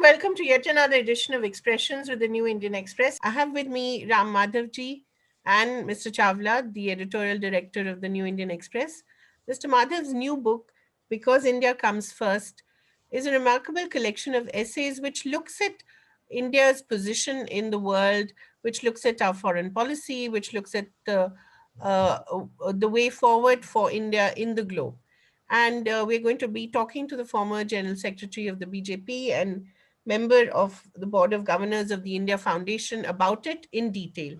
and welcome to yet another edition of Expressions with the New Indian Express. I have with me Ram Madhav ji and Mr. Chawla, the editorial director of the New Indian Express. Mr. Madhav's new book, Because India Comes First, is a remarkable collection of essays which looks at India's position in the world, which looks at our foreign policy, which looks at the way forward for India in the globe. And we're going to be talking to the former General Secretary of the BJP and member of the Board of Governors of the India Foundation about it in detail.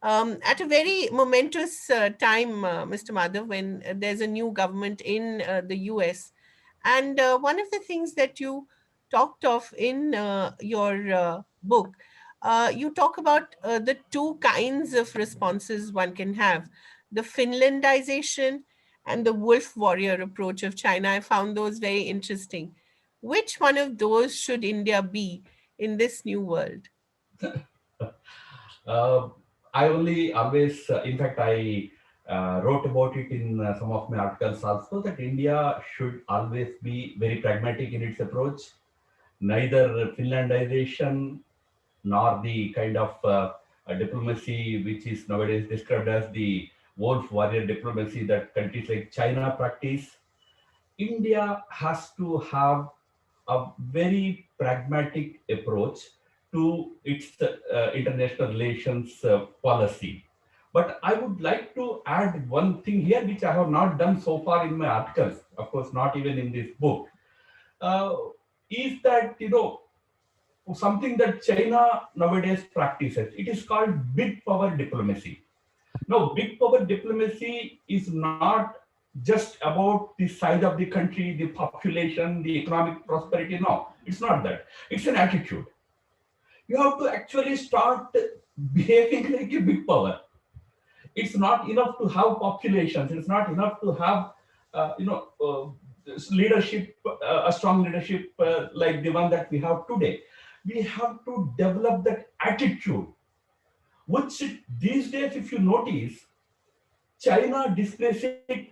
At a very momentous time, Mr. Madhav, when there's a new government in the US. And one of the things that you talked of in your book, you talk about the two kinds of responses one can have, the Finlandization and the wolf warrior approach of China. I found those very interesting. Which one of those should India be in this new world? Uh, I only always, in fact, I wrote about it in some of my articles also that India should always be very pragmatic in its approach, neither Finlandization nor the kind of diplomacy which is nowadays described as the wolf warrior diplomacy that countries like China practice. India has to have a very pragmatic approach to its international relations policy. But I would like to add one thing here, which I have not done so far in my articles, of course, not even in this book, uh, is that, something that China nowadays practices. It is called big power diplomacy. Now, big power diplomacy is not just about the size of the country, the population, the economic prosperity. No, it's not that. It's an attitude. You have to actually start behaving like a big power. It's not enough to have populations. It's not enough to have, this leadership, a strong leadership like the one that we have today. We have to develop that attitude, which these days, if you notice, China displays it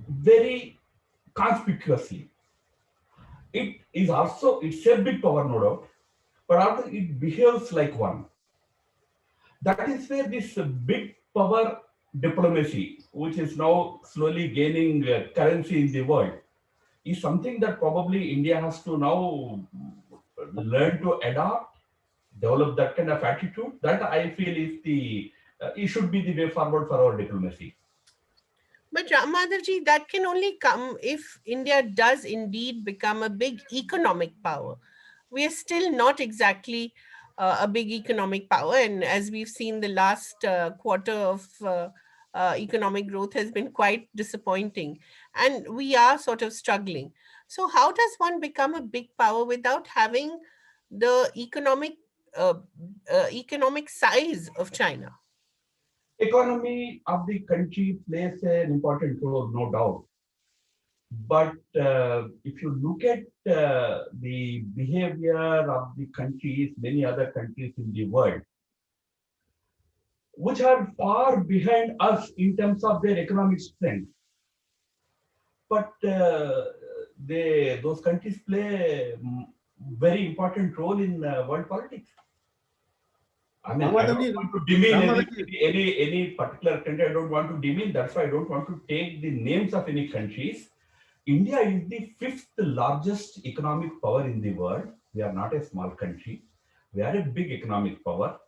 very conspicuously. It's a big power, no doubt, but also it behaves like one. That is where this big power diplomacy, which is now slowly gaining currency in the world, is something that probably India has to now learn to adopt, develop that kind of attitude. That I feel is it should be the way forward for our diplomacy. But Ram Madhavji, that can only come if India does indeed become a big economic power. We are still not exactly a big economic power, and as we've seen, the last quarter of economic growth has been quite disappointing, and we are sort of struggling. So, how does one become a big power without having the uh, economic size of China? Economy of the country plays an important role, no doubt. But if you look at the behavior of the countries, many other countries in the world, which are far behind us in terms of their economic strength, but those countries play a very important role in world politics. I mean, I don't Ramadhavji, want to demean Ramadhavji, any particular country. I don't want to demean. That's why I don't want to take the names of any countries. India is the fifth largest economic power in the world. We are not a small country. We are a big economic power.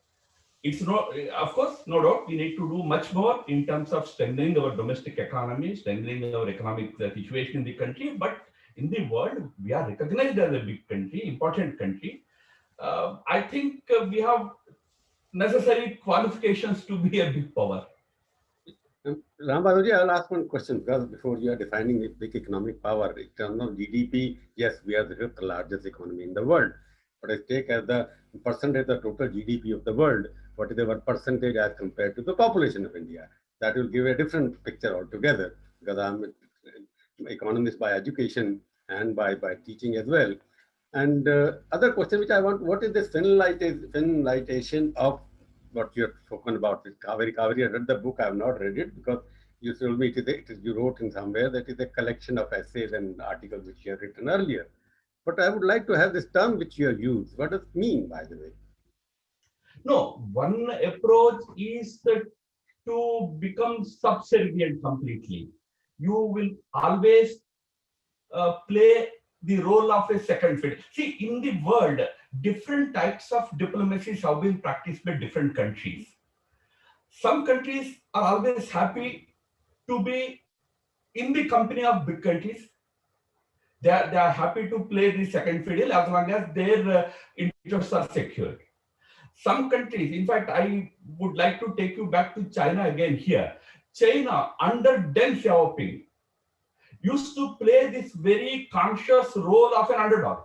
It's no, of course, no doubt, we need to do much more in terms of strengthening our domestic economy, strengthening our economic situation in the country. But in the world, we are recognized as a big country, important country. I think we have necessary qualifications to be a big power. Ramadhavji, I'll ask one question because before you are defining the big economic power, in terms of GDP, yes, we are the fifth largest economy in the world. But I take as the percentage of the total GDP of the world, what is our percentage as compared to the population of India? That will give a different picture altogether because I'm an economist by education and by teaching as well. And other question which I want, what is the Finlandization of what you have spoken about with Kaveri? Kaveri, I read the book, I have not read it because you told me you wrote in somewhere that is a collection of essays and articles which you have written earlier. But I would like to have this term which you have used. What does it mean, by the way? No, one approach is to become subservient completely. You will always play the role of a second fiddle. See, in the world, different types of diplomacies have been practiced by different countries. Some countries are always happy to be in the company of big countries. They are happy to play the second fiddle as long as their interests are secured. Some countries, in fact, I would like to take you back to China again here. China, under Deng Xiaoping, used to play this very conscious role of an underdog.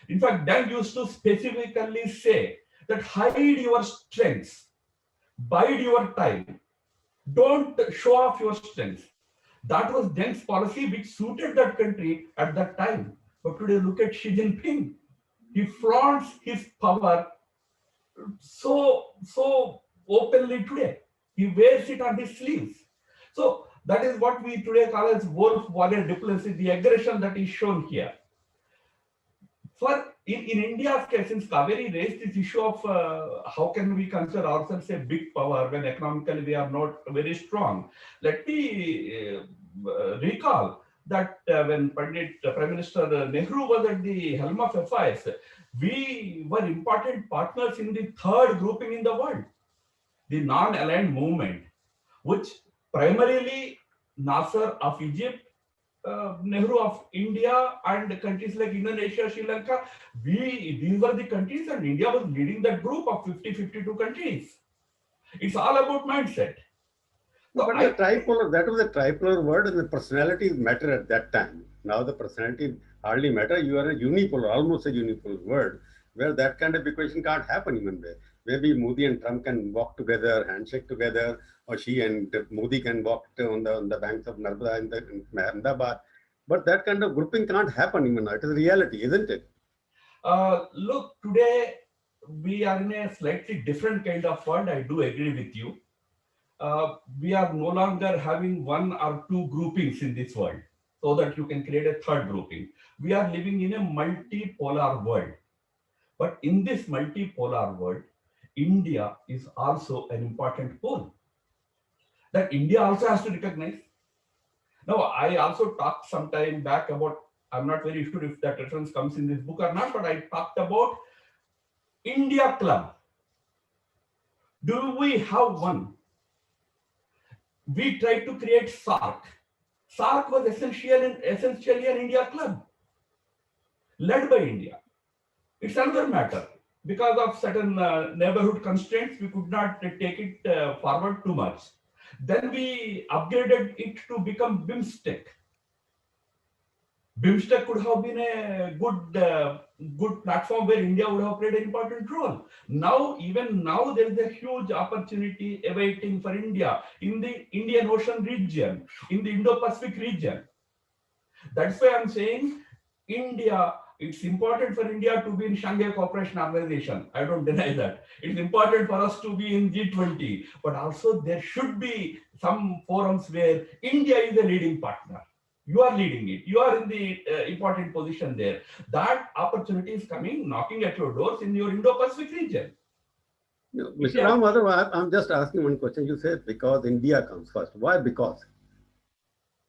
In fact, Deng used to specifically say that hide your strengths, bide your time, don't show off your strengths. That was Deng's policy, which suited that country at that time. But today, look at Xi Jinping. He flaunts his power so openly today. He wears it on his sleeves. So that is what we today call as wolf warrior diplomacy, the aggression that is shown here. In India's case, since Kaveri raised this issue of how can we consider ourselves a big power when economically we are not very strong, let me recall that when Prime Minister Nehru was at the helm of affairs, we were important partners in the third grouping in the world, the non-aligned movement, which primarily Nasser of Egypt, Nehru of India, and countries like Indonesia, Sri Lanka, these were the countries, and India was leading that group of 52 countries. It's all about mindset. So but that was a tripolar word, and the personalities matter at that time. Now the personalities hardly matter. You are a unipolar, almost a unipolar word, where that kind of equation can't happen even there. Maybe Modi and Trump can walk together, handshake together, or she and Modi can walk on the banks of Narmada in Ahmedabad. But that kind of grouping can't happen even now. It is reality, isn't it? Look, today we are in a slightly different kind of world. I do agree with you. We are no longer having one or two groupings in this world so that you can create a third grouping. We are living in a multipolar world. But in this multipolar world, India is also an important pole that India also has to recognize. Now, I also talked some time back about, I'm not very sure if that reference comes in this book or not, but I talked about India Club. Do we have one? We tried to create SARC. SARC was essentially an India club led by India. It's another matter. Because of certain neighborhood constraints, we could not take it forward too much. Then we upgraded it to become BIMSTEC. BIMSTEC could have been a good platform where India would have played an important role. Even now, there is a huge opportunity awaiting for India in the Indian Ocean region, in the Indo-Pacific region. That's why I'm saying India, it's important for India to be in Shanghai Cooperation Organization. I don't deny that. It's important for us to be in G20, but also there should be some forums where India is a leading partner. You are leading it. You are in the important position there. That opportunity is coming, knocking at your doors in your Indo-Pacific region. No, Mr. Ram Madhav, I'm just asking one question. You said because India comes first. Why because?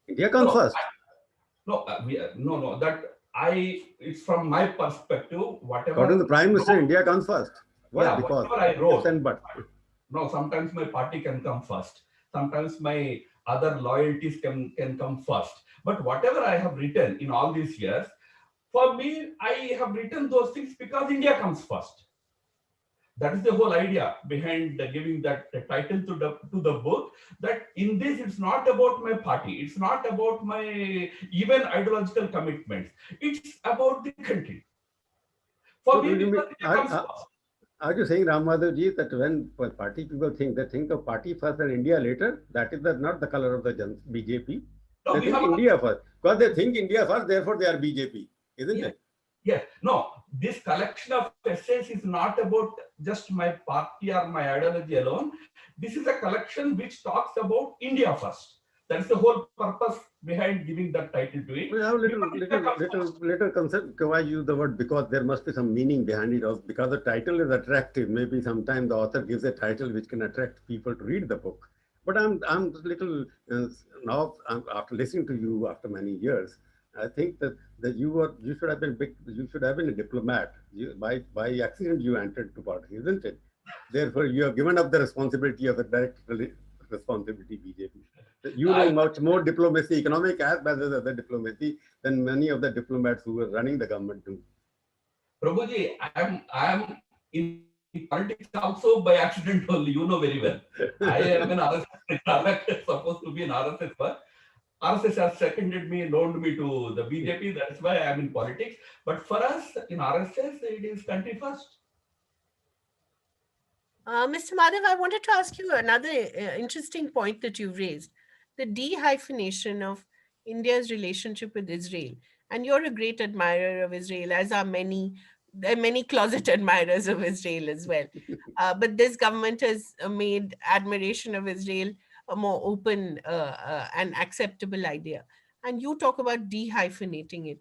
India comes first. It's from my perspective, whatever. According to the Prime Minister, India comes first. Why? Yeah, because whatever I wrote. But. No, sometimes my party can come first. Sometimes my other loyalties can come first. But whatever I have written in all these years, for me, I have written those things because India comes first. That is the whole idea behind giving that title to the book, that in this, it's not about my party. It's not about my even ideological commitments. It's about the country. For me, because India comes first. Are you saying, Ram Madhav ji, that when party people think, they think of party first and India later? That is not the color of the BJP. No, they think India first. Because they think India first, therefore they are BJP. Isn't it? Yes. No, this collection of essays is not about just my party or my ideology alone. This is a collection which talks about India first. That's the whole purpose behind giving that title to it. We have Because India comes first. little concept. Why use the word? Because there must be some meaning behind it. Or because the title is attractive. Maybe sometimes the author gives a title which can attract people to read the book. But I'm little now after listening to you after many years. I think that you should have been you should have been a diplomat. By accident you entered to politics, isn't it? Therefore, you have given up the responsibility of a direct responsibility BJP. You know I, much more diplomacy, economic as well as other diplomacy than many of the diplomats who were running the government do. Prabhuji, I'm in politics also by accident only. You know very well. I am an RSS supposed to be an RSS, but RSS has seconded me, loaned me to the BJP. That's why I'm in politics. But for us in RSS, it is country first. Mr. Madhav, I wanted to ask you another interesting point that you've raised, the de-hyphenation of India's relationship with Israel. And you're a great admirer of Israel, as are many. There are many closet admirers of Israel as well. But this government has made admiration of Israel a more open and acceptable idea. And you talk about de-hyphenating it.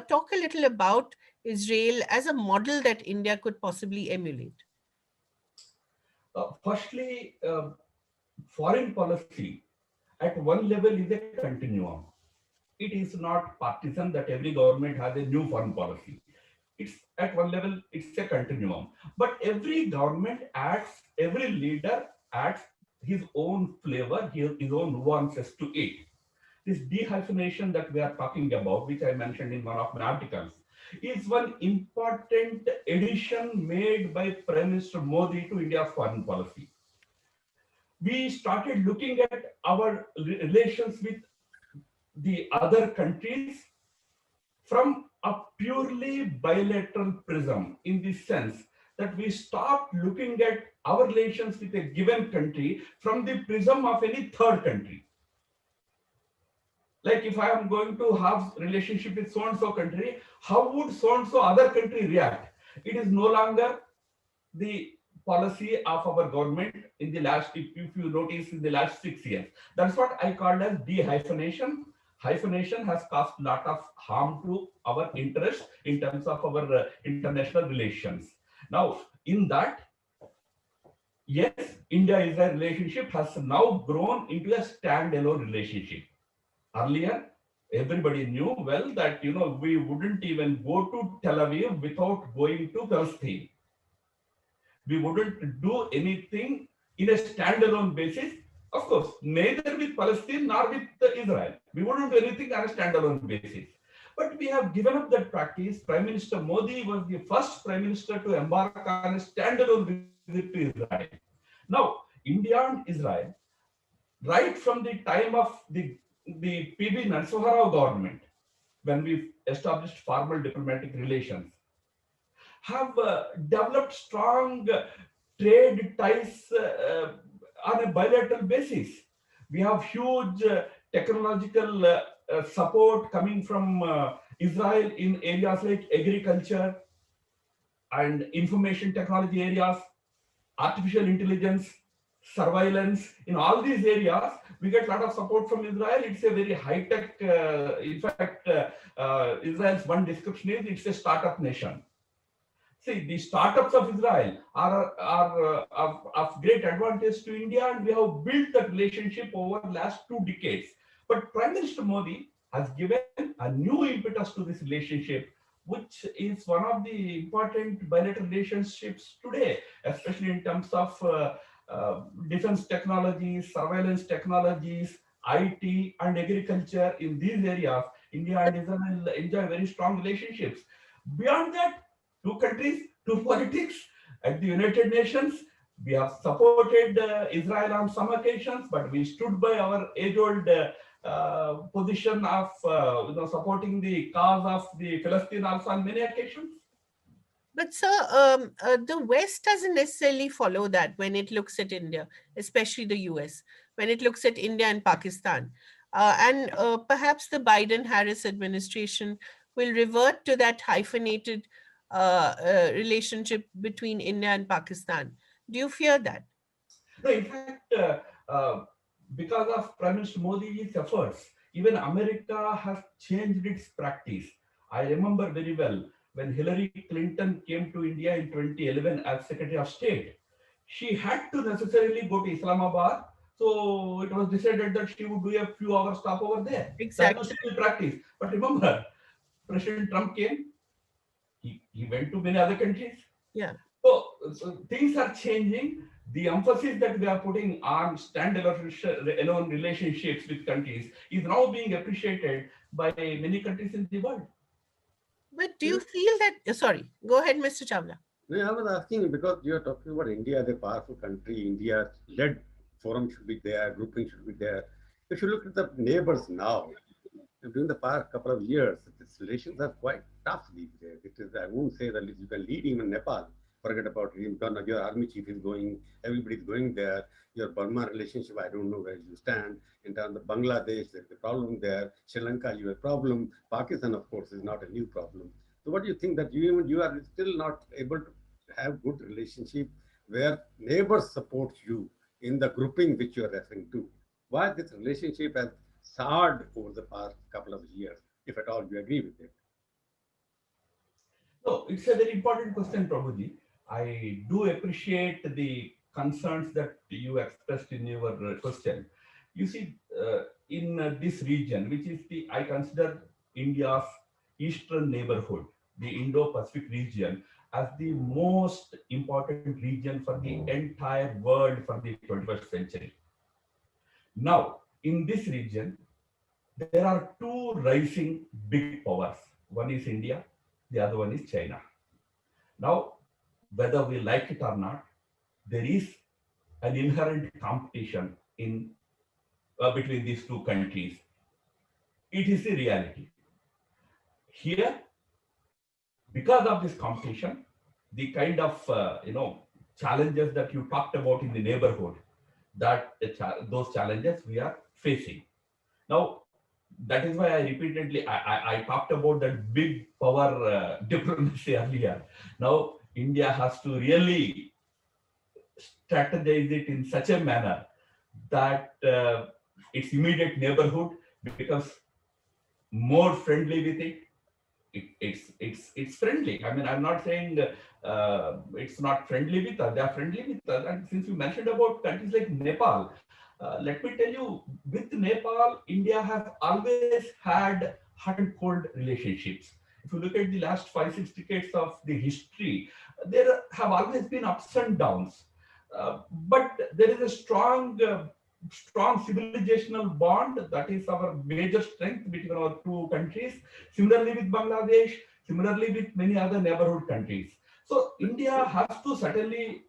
Talk a little about Israel as a model that India could possibly emulate. Firstly, foreign policy at one level is a continuum. It is not partisan that every government has a new foreign policy. It's at one level, it's a continuum. But every government adds, every leader adds his own flavor, his own nuances to it. This dehyphenation that we are talking about, which I mentioned in one of my articles, is one important addition made by Prime Minister Modi to India's foreign policy. We started looking at our relations with the other countries from a purely bilateral prism, in the sense that we stopped looking at our relations with a given country from the prism of any third country. Like if I am going to have relationship with so and so country, how would so and so other country react? It is no longer the policy of our government in the last, if you notice, in the last 6 years. That's what I called as de-hyphenation. Hyphenation has caused a lot of harm to our interests in terms of our international relations. Now, in that, yes, India-Israel relationship has now grown into a standalone relationship. Earlier, everybody knew well that we wouldn't even go to Tel Aviv without going to Palestine. We wouldn't do anything in a standalone basis. Of course, neither with Palestine nor with Israel. We wouldn't do anything on a standalone basis. But we have given up that practice. Prime Minister Modi was the first Prime Minister to embark on a standalone visit to Israel. Now, India and Israel, right from the time of the PB Narasimha Rao government, when we established formal diplomatic relations, have developed strong trade ties on a bilateral basis. We have huge technological support coming from Israel in areas like agriculture and information technology areas, artificial intelligence, surveillance. In all these areas, we get a lot of support from Israel. It's a very high-tech, in fact, Israel's one description is it's a startup nation. See, the startups of Israel are of great advantage to India, and we have built that relationship over the last 2 decades. But Prime Minister Modi has given a new impetus to this relationship, which is one of the important bilateral relationships today, especially in terms of defense technologies, surveillance technologies, IT, and agriculture. In these areas, India and Israel enjoy very strong relationships. Beyond that, two countries, two politics. At the United Nations, we have supported Israel on some occasions, but we stood by our age-old position of supporting the cause of the Palestine also on many occasions. But sir, the West doesn't necessarily follow that when it looks at India, especially the US, when it looks at India and Pakistan. And perhaps the Biden-Harris administration will revert to that hyphenated relationship between India and Pakistan. Do you fear that? No, in fact, because of Prime Minister Modi's efforts, even America has changed its practice. I remember very well when Hillary Clinton came to India in 2011 as Secretary of State. She had to necessarily go to Islamabad. So it was decided that she would do a few hours stop over there. That used Exactly. to be practice. But remember, President Trump came, he went to many other countries. Yeah. So things are changing. The emphasis that we are putting on standalone relationships with countries is now being appreciated by many countries in the world. But do you feel that? Sorry, go ahead, Mr. Chawla. No, I was asking you because you are talking about India as a powerful country. India led forum should be there, grouping should be there. If you look at the neighbors now, during the past couple of years, these relations are quite tough these days. It is, I won't say that you can lead even Nepal. Forget about it. Because now your army chief is going, everybody's going there. Your Burma relationship, I don't know where you stand. In terms of Bangladesh, there's a problem there. Sri Lanka, you have a problem. Pakistan, of course, is not a new problem. So what do you think that you are still not able to have good relationship where neighbors support you in the grouping which you are referring to? Why this relationship has soured over the past couple of years, if at all you agree with it? No, it's a very important question, Prabhuji. I do appreciate the concerns that you expressed in your question. You see, in this region, which is I consider India's eastern neighborhood, the Indo-Pacific region, as the most important region for the entire world for the 21st century. Now, in this region, there are two rising big powers. One is India, the other one is China. Now, whether we like it or not, there is an inherent competition in between these two countries. It is the reality. Here, because of this competition, the kind of challenges that you talked about in the neighborhood, those challenges we are facing now. That is why I repeatedly I talked about that big power diplomacy earlier. Now India has to really strategize it in such a manner that its immediate neighborhood becomes more friendly with it. It's friendly. I mean, I'm not saying it's not friendly with us. They are friendly with us. And since you mentioned about countries like Nepal, let me tell you, with Nepal, India has always had hot and cold relationships. If you look at the last 5, 6 decades of the history, there have always been ups and downs. But there is a strong civilizational bond that is our major strength between our two countries. Similarly with Bangladesh, similarly with many other neighborhood countries. So India has to certainly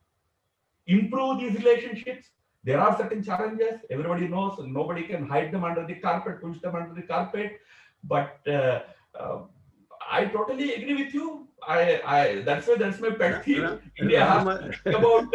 improve these relationships. There are certain challenges. Everybody knows. Nobody can hide them under the carpet, push them under the carpet. But uh, I totally agree with you. That's my pet peeve. India has to think about.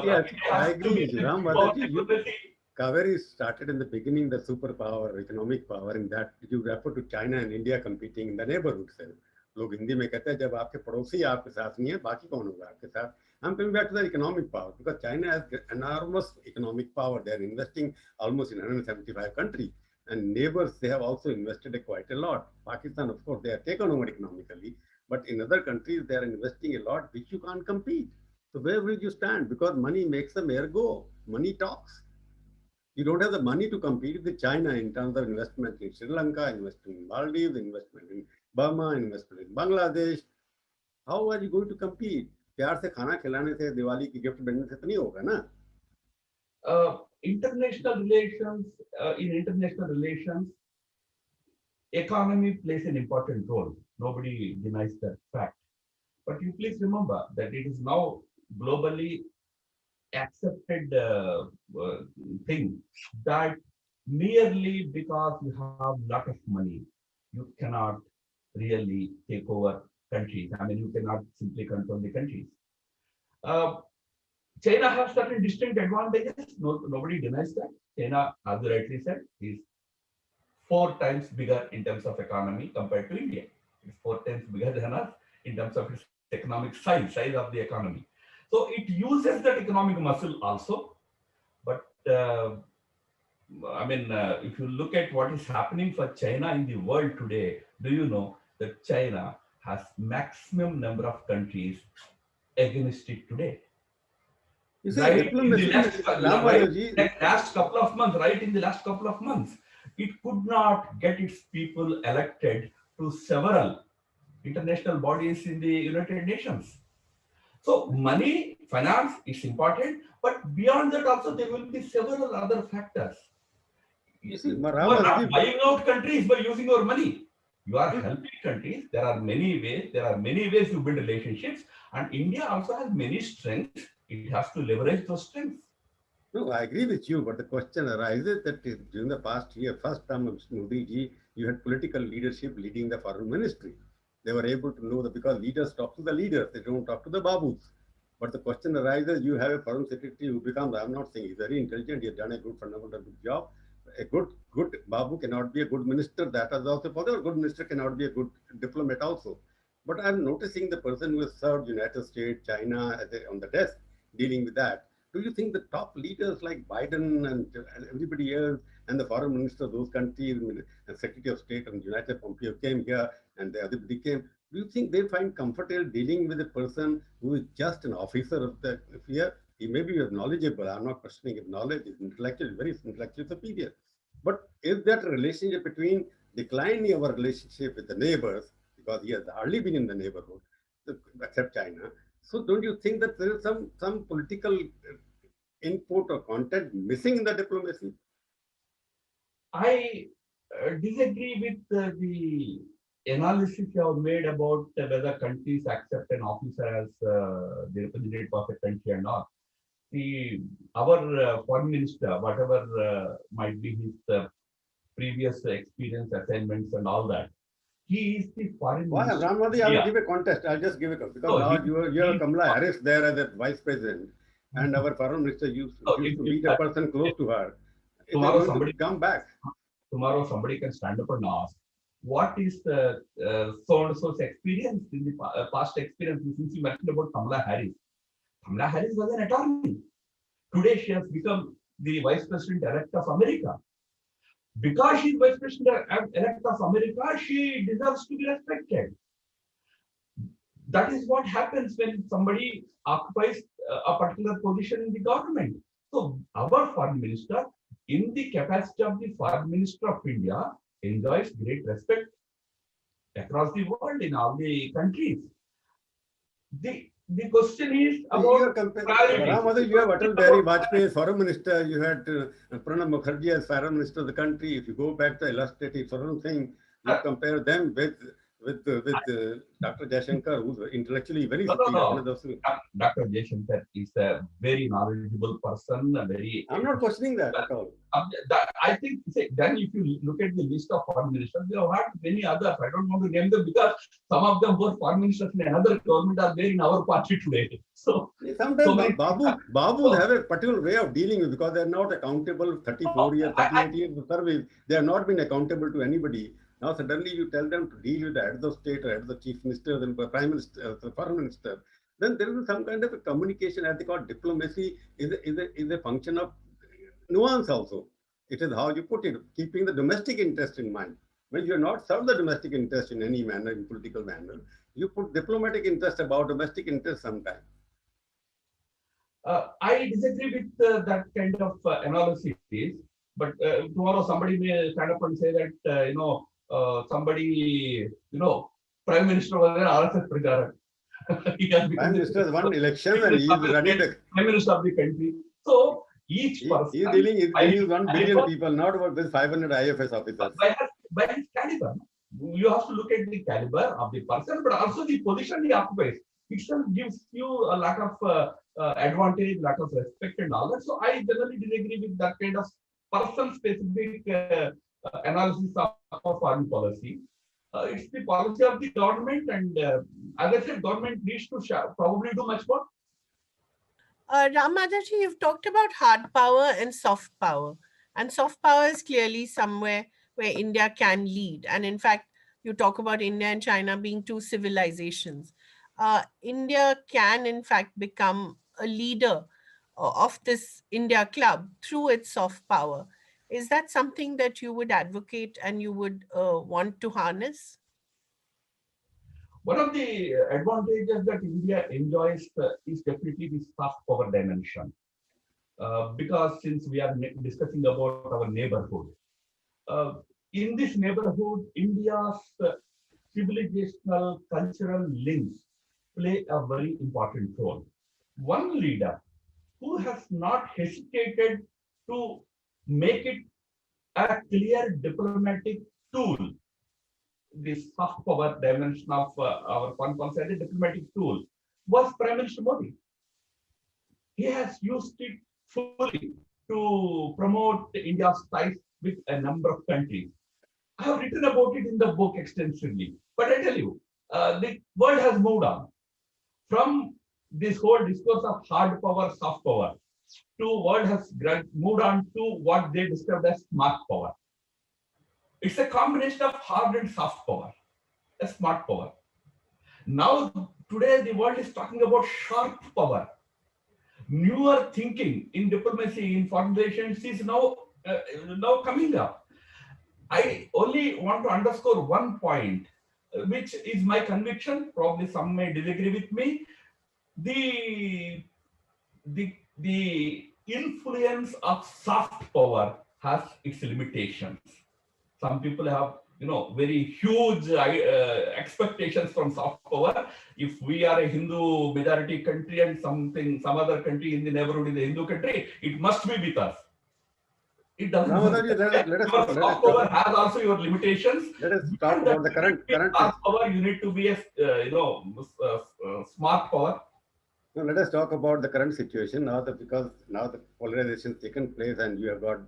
Yes, India I has to agree be with you. Ram power Mataji, diplomacy. Kaveri started in the beginning the superpower, economic power, in that you refer to China and India competing in the neighborhood cell. लोग हिंदी में कहते हैं जब आपके पड़ोसी आपके साथ नहीं है बाकी कौन होगा आपके साथ. I'm coming back to the economic power because China has enormous economic power. They are investing almost in 175 countries, and neighbors they have also invested quite a lot. Pakistan, of course, they are taken over economically, but in other countries they are investing a lot which you can't compete. So where will you stand? Because money makes the mayor go. Money talks. You don't have the money to compete with China in terms of investment in Sri Lanka, investment in Maldives, investment in Burma, investment in Bangladesh. How are you going to compete? प्यार से खाना खिलाने से दिवाली की gift देने से तो नहीं होगा ना. International relations, in international relations, economy plays an important role. Nobody denies that fact. But you please remember that it is now globally accepted thing that merely because you have lot of money, you cannot really take over countries. I mean, you cannot simply control the countries. Uh, China has certain distinct advantages. No, nobody denies that. China, as you rightly said, is 4 times bigger in terms of economy compared to India. It's 4 times bigger than us in terms of its economic size of the economy. So it uses that economic muscle also. But I mean, if you look at what is happening for China in the world today, do you know that China has maximum number of countries against it today? You see, Right in the diplomacy, Ram right Madhavji, like last couple of months, right in the last couple of months, it could not get its people elected to several international bodies in the United Nations. So money, finance, it's important, but beyond that also there will be several other factors. you see, You Ram are not Madhavji, buying out countries by using your money. You are helping countries. There are many ways. There are many ways to build relationships, and India also has many strengths. It has to leverage those strengths. no, I agree with you, but the question arises that during the past year, first term of Modi ji, you had political leadership leading the foreign ministry. They were able to know that because leaders talk to the leaders, they don't talk to the babus. But the question arises, you have a foreign secretary who becomes, I'm not saying he's very intelligent, he has done a good fundamental good job. A good babu cannot be a good minister, that is also possible. A good minister cannot be a good diplomat also. But I'm noticing the person who has served United States, China on the desk dealing with that. Do you think the top leaders like Biden and everybody else and the foreign minister of those countries, and Secretary of State and United Pompeo came here and the everybody came, do you think they find comfortable dealing with a person who is just an officer of the here? He may be knowledgeable. I'm not questioning his knowledge. His intellectual, very intellectually superior. But is that relationship between declining our relationship with the neighbors, because he has hardly been in the neighborhood, except China. So don't you think that there is some political input or content missing in the diplomacy? I disagree with the analysis you have made about whether countries accept an officer as the representative of a country or not. The our foreign minister, whatever might be his previous experience, assignments, and all that, he is the foreign Why, minister of Ramadi, I will India. give a contest. I'll just give a because So now you he have is Kamala Harris there as a vice president, and our foreign minister so used to meet a person close to her. It is tomorrow going to somebody come back. tomorrow somebody can stand up and ask, what is the so and so's experience in the past experience? Since you mentioned about Kamala Harris, Kamala Harris was an attorney. Today she has become the vice president elect of America. Because she is vice president elect of America, she deserves to be respected. That is what happens when somebody occupies a particular position in the government. So our foreign minister, in the capacity of the foreign minister of India, enjoys great respect across the world in all the countries. The question is You are about comparing, priorities. Ramadi, The you have question is Atal Bihari about Vajpayee as foreign minister. You had Pranab Mukherjee as foreign minister of the country. If you go back to illustrative foreign thing, you uh, compare them with Dr. Jaishankar, who's intellectually very no, no, superior. One no. of those. Dr. Jaishankar is a very knowledgeable person, a very I'm not questioning that at all. I think then if you look at the list of foreign ministers, they have had many others. I don't want to name them because some of them were foreign ministers in another government are there in our party today. So Sometimes many things are. Babus So have a particular way of dealing with because they're not accountable 34 years, I 38 years of service. They have not been accountable to anybody. Now suddenly you tell them to deal with the head of state or head of the chief minister, then the prime minister, the foreign minister. Then there is some kind of a communication, as they call diplomacy, is a function of nuance also. It is how you put it, keeping the domestic interest in mind. When you're not serve the domestic interest in any manner, in political manner, you put diplomatic interest about domestic interest sometimes. I disagree with that kind of analysis. But tomorrow somebody may stand up and say that somebody prime minister was an RSS pracharak. He has Prime become the Minister has won prime elections and he minister is of the running state, the. prime minister of the country. So each person He's by dealing his with 1 billion caliber, people, not with 500 IFS officers. by his caliber, you have to look at the caliber of the person, but also the position he occupies. Itself gives you a lot of advantage, lot of respect, and all that. So I generally disagree with that kind of person-specific analysis of foreign policy. It's the policy of the government, and as I said, government needs to probably do much more. Ram Madhavji, you've talked about hard power and soft power. And soft power is clearly somewhere where India can lead. And in fact, you talk about India and China being two civilizations. India can, in fact, become a leader of this India club through its soft power. Is that something that you would advocate and you would want to harness? One of the advantages that India enjoys is definitely the soft power dimension. Because since we are discussing about our neighborhood, uh, in this neighborhood, India's civilizational cultural links play a very important role. One leader who has not hesitated to make it a clear diplomatic tool, the soft power dimension of our foreign policy as a diplomatic tool, was Prime Minister Modi. He has used it fully to promote India's ties with a number of countries. I have written about it in the book extensively, but I tell you, the world has moved on from this whole discourse of hard power, soft power, to world has moved on to what they described as smart power. It's a combination of hard and soft power, a smart power. Now, today, the world is talking about sharp power. Newer thinking in diplomacy, in foreign relations is now coming up. I only want to underscore one point, which is my conviction. Probably some may disagree with me. The influence of soft power has its limitations. Some people have very huge expectations from soft power. If we are a Hindu majority country and some other country in the neighborhood is a Hindu country, it must be with us. It doesn't Now, work. Madhav, Your soft power has also your limitations. let us talk Beyond that, about the current soft power, you need to be a smart power. no, let us talk about the current situation now that because now the polarization has taken place and you have got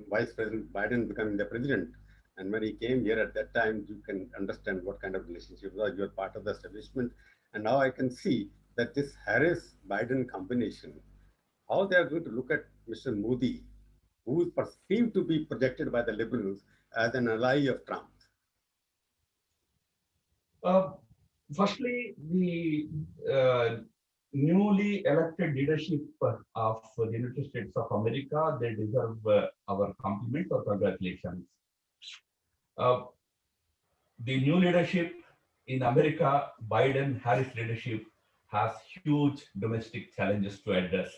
Vice President Biden becoming the president. And when he came here at that time, you can understand what kind of relationship was. You are part of the establishment. And now I can see that this Harris Biden combination, how they are going to look at Mr. Modi, who is perceived to be projected by the liberals as an ally of Trump. Uh, Firstly, the newly elected leadership of the United States of America, they deserve our compliment or congratulations. Uh, the new leadership in America, Biden-Harris leadership, has huge domestic challenges to address.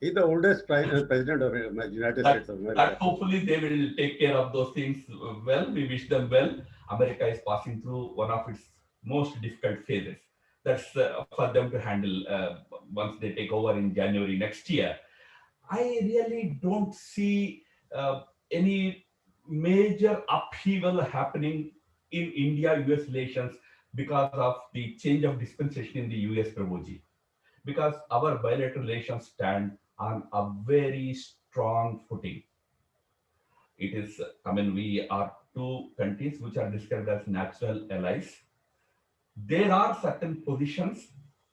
He's the oldest president of the United States of That America. hopefully they will take care of those things well. We wish them well. America is passing through one of its most difficult phases. That's for them to handle once they take over in January next year. I really don't see any major upheaval happening in India-US relations because of the change of dispensation in the US Pravoji. Because our bilateral relations stand on a very strong footing. It is, I mean, we are two countries which are described as natural allies. There are certain positions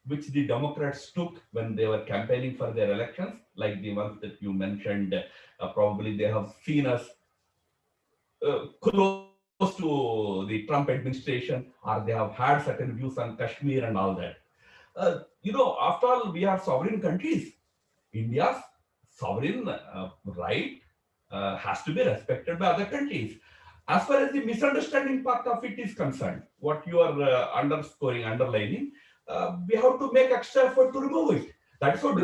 which the Democrats took when they were campaigning for their elections, like the ones that you mentioned. Probably they have seen us close to the Trump administration, or they have had certain views on Kashmir and all that. After all, we are sovereign countries. India's sovereign right has to be respected by other countries. As far as the misunderstanding part of it is concerned, what you are underlining, we have to make extra effort to remove it. That's what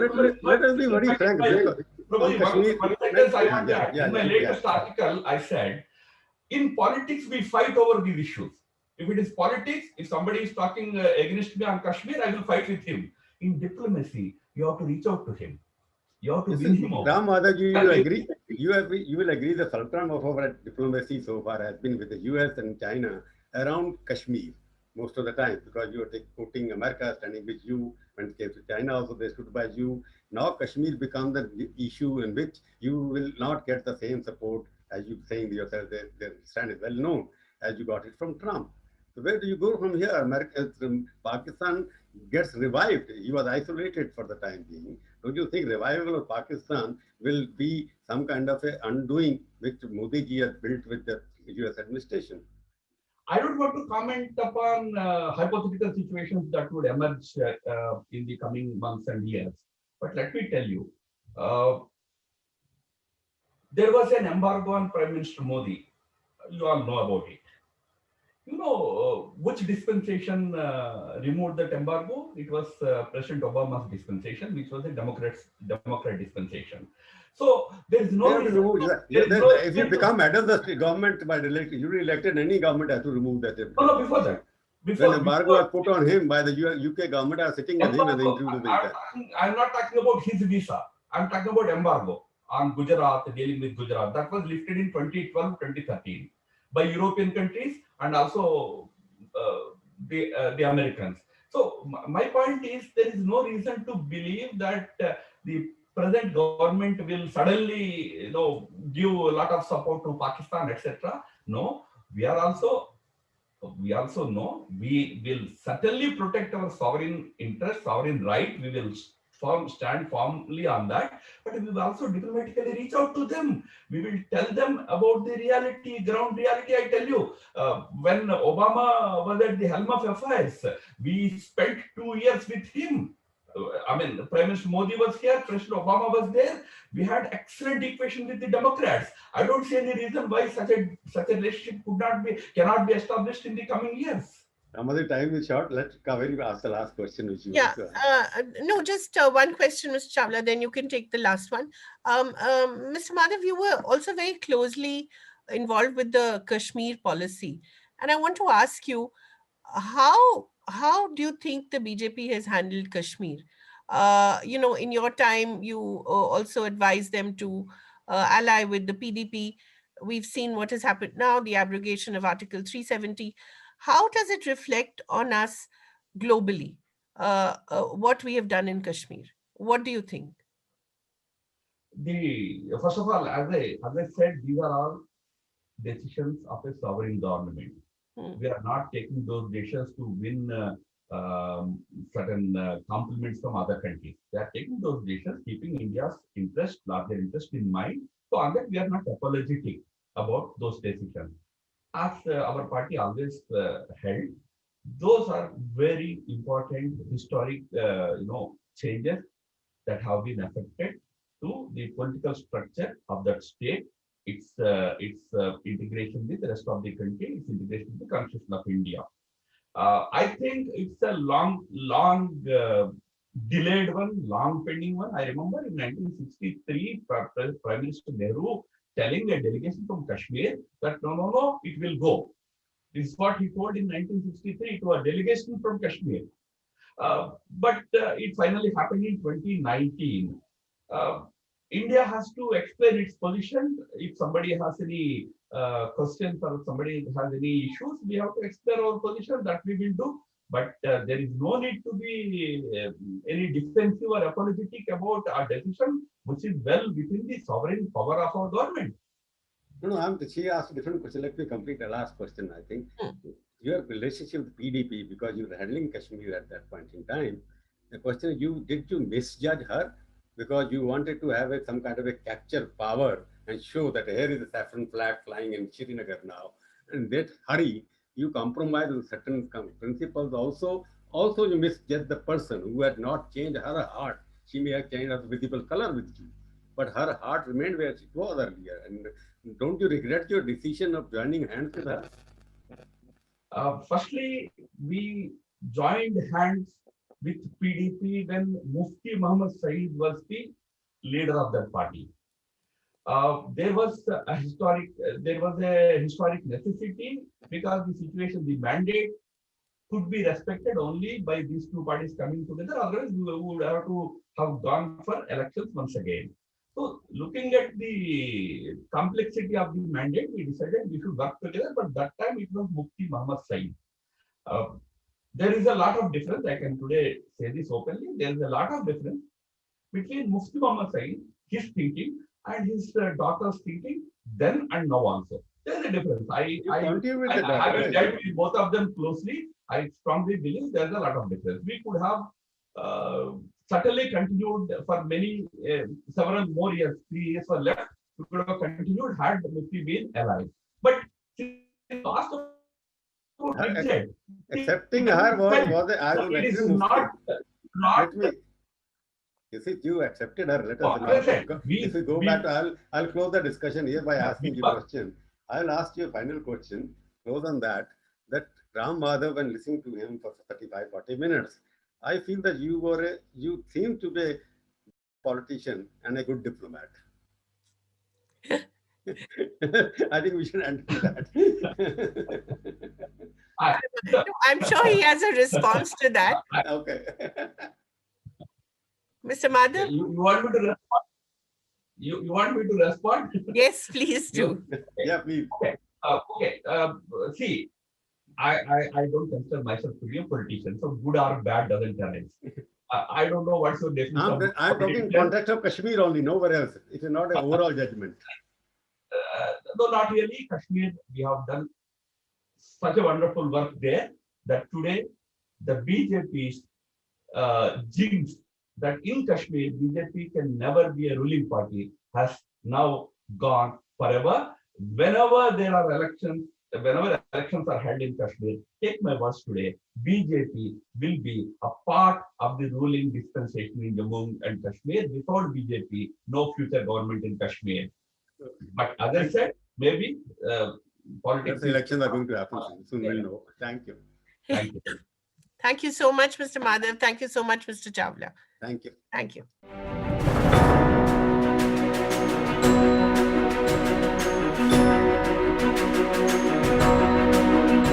Let us be very frank. Probably Kashmir, one sentence I want to yeah, add. yeah, In my yeah, latest yeah. article, I said, in politics, we fight over these issues. If it is politics, if somebody is talking against me on Kashmir, I will fight with him. In diplomacy, you have to reach out to him. You have to win him over. Ram Madhav, you agree? You will agree the fulcrum of our diplomacy so far has been with the US and China around Kashmir most of the time because you are quoting America standing with you. When it came to China, also they stood by you. Now Kashmir becomes the issue in which you will not get the same support as you saying yourself. Their stand is well known as you got it from Trump. So where do you go from here? Pakistan gets revived. He was isolated for the time being. Don't you think revival of Pakistan will be some kind of a undoing which Modi ji has built with the US administration? I don't want to comment upon hypothetical situations that would emerge in the coming months and years. But let me tell you, uh, there was an embargo on Prime Minister Modi. You all know about it. You know which dispensation removed that embargo? It was President Obama's dispensation, which was a Democrat dispensation. So there is They no have to reason. remove. There is no If you reason become head of the government by you elected, any government has to remove that. no, before that. When Before embargo was put on him by the UK government, are sitting with him as the embargo, intruder there. I'm not talking about his visa. I'm talking about embargo on Gujarat, dealing with Gujarat. That was lifted in 2012, 2013 by European countries and also the Americans. So my point is there is no reason to believe that the present government will suddenly, give a lot of support to Pakistan, etc. No, we are also we also know we will certainly protect our sovereign interest, sovereign right. We will stand firmly on that. But we will also diplomatically reach out to them. We will tell them about the reality, ground reality. I tell you, when Obama was at the helm of affairs, we spent 2 years with him. I mean, Prime Minister Modi was here, President Obama was there. We had excellent equation with the Democrats. I don't see any reason why such a relationship cannot be established in the coming years. Another time is short. Let Kaveri ask the last question, which you Yeah, also have. no, just one question, Mr. Chawla, then you can take the last one. Mr. Madhav, you were also very closely involved with the Kashmir policy. And I want to ask you, how do you think the BJP has handled Kashmir? In your time, you also advised them to ally with the PDP. We've seen what has happened now, the abrogation of Article 370. How does it reflect on us globally? What we have done in Kashmir. What do you think? The first of all, as I said, these are all decisions of a sovereign government. Hmm. We are not taking those decisions to win certain compliments from other countries. They are taking those decisions, keeping India's larger interest in mind. So on that, we are not apologetic about those decisions. As our party always held, those are very important historic, changes that have been affected to the political structure of that state, its integration with the rest of the country, its integration with the constitution of India. I think it's a long delayed one, long pending one. I remember in 1963, Prime Minister Nehru telling a delegation from Kashmir that no, it will go. This is what he told in 1963 to a delegation from Kashmir. But it finally happened in 2019. Uh, India has to explain its position. If somebody has any questions or somebody has any issues, we have to explain our position. That we will do. But there is no need to be any defensive or apologetic about our decision, which is well within the sovereign power of our government. No, she asked a different question. Let me complete the last question. I think your relationship with PDP, because you were handling Kashmir at that point in time. The question is, did you misjudge her because you wanted to have some kind of a capture power and show that here is a saffron flag flying in Srinagar now, and that hurry you compromise with certain principles. Also you misjudge the person who had not changed her heart. She may have changed her visible color with you, but her heart remained where it was earlier. And don't you regret your decision of joining hands with her? Firstly, we joined hands with PDP when Mufti Muhammad Saeed was the leader of that party. There was a historic necessity because the situation, the mandate could be respected only by these two parties coming together. Otherwise, we would have to have gone for elections once again. So, looking at the complexity of the mandate, we decided we should work together. But that time it was Mufti Muhammad Saeed. Uh, there is a lot of difference. I can today say this openly. There is a lot of difference between Mufti Muhammad Saeed, his thinking, and his daughter's thinking then and now also. There is a difference. Having dealt with both of them closely, I strongly believe there is a lot of difference. We could have certainly continued for several more years, 3 years were left. We could have continued had Mufti been alive. But since last exit, accepting her was a mistake. You see, you accepted her. Let Oh, us as I now. said, If we go back to, I'll close the discussion here by asking you a question. I'll ask you a final question. Close on that. That Ram Madhav, when listening to him for 35, 40 minutes, I feel that you seem to be a politician and a good diplomat. I think we should end with that. I, no, I'm sure he has a response to that. Okay. Mr. Madhav? you want me to respond? You want me to respond? Yes, please do. Yeah, please. Okay. Okay. See, I don't consider myself to be a politician, so good or bad doesn't arise. I don't know what's your definition of I'm talking politician. context of Kashmir only, nowhere else. It is not an overall judgment. No, not really. Kashmir, we have done such a wonderful work there that today the BJP's jinx that in Kashmir BJP can never be a ruling party has now gone forever. Whenever elections are held in Kashmir, take my words today, BJP will be a part of the ruling dispensation in Jammu and Kashmir. Without BJP, no future government in Kashmir. But as I said, maybe politics. That's elections are going to happen soon. Soon we'll know. Thank you. Thank you. Thank you so much, Mr. Madhav. Thank you so much, Mr. Chawla. Thank you. Thank you.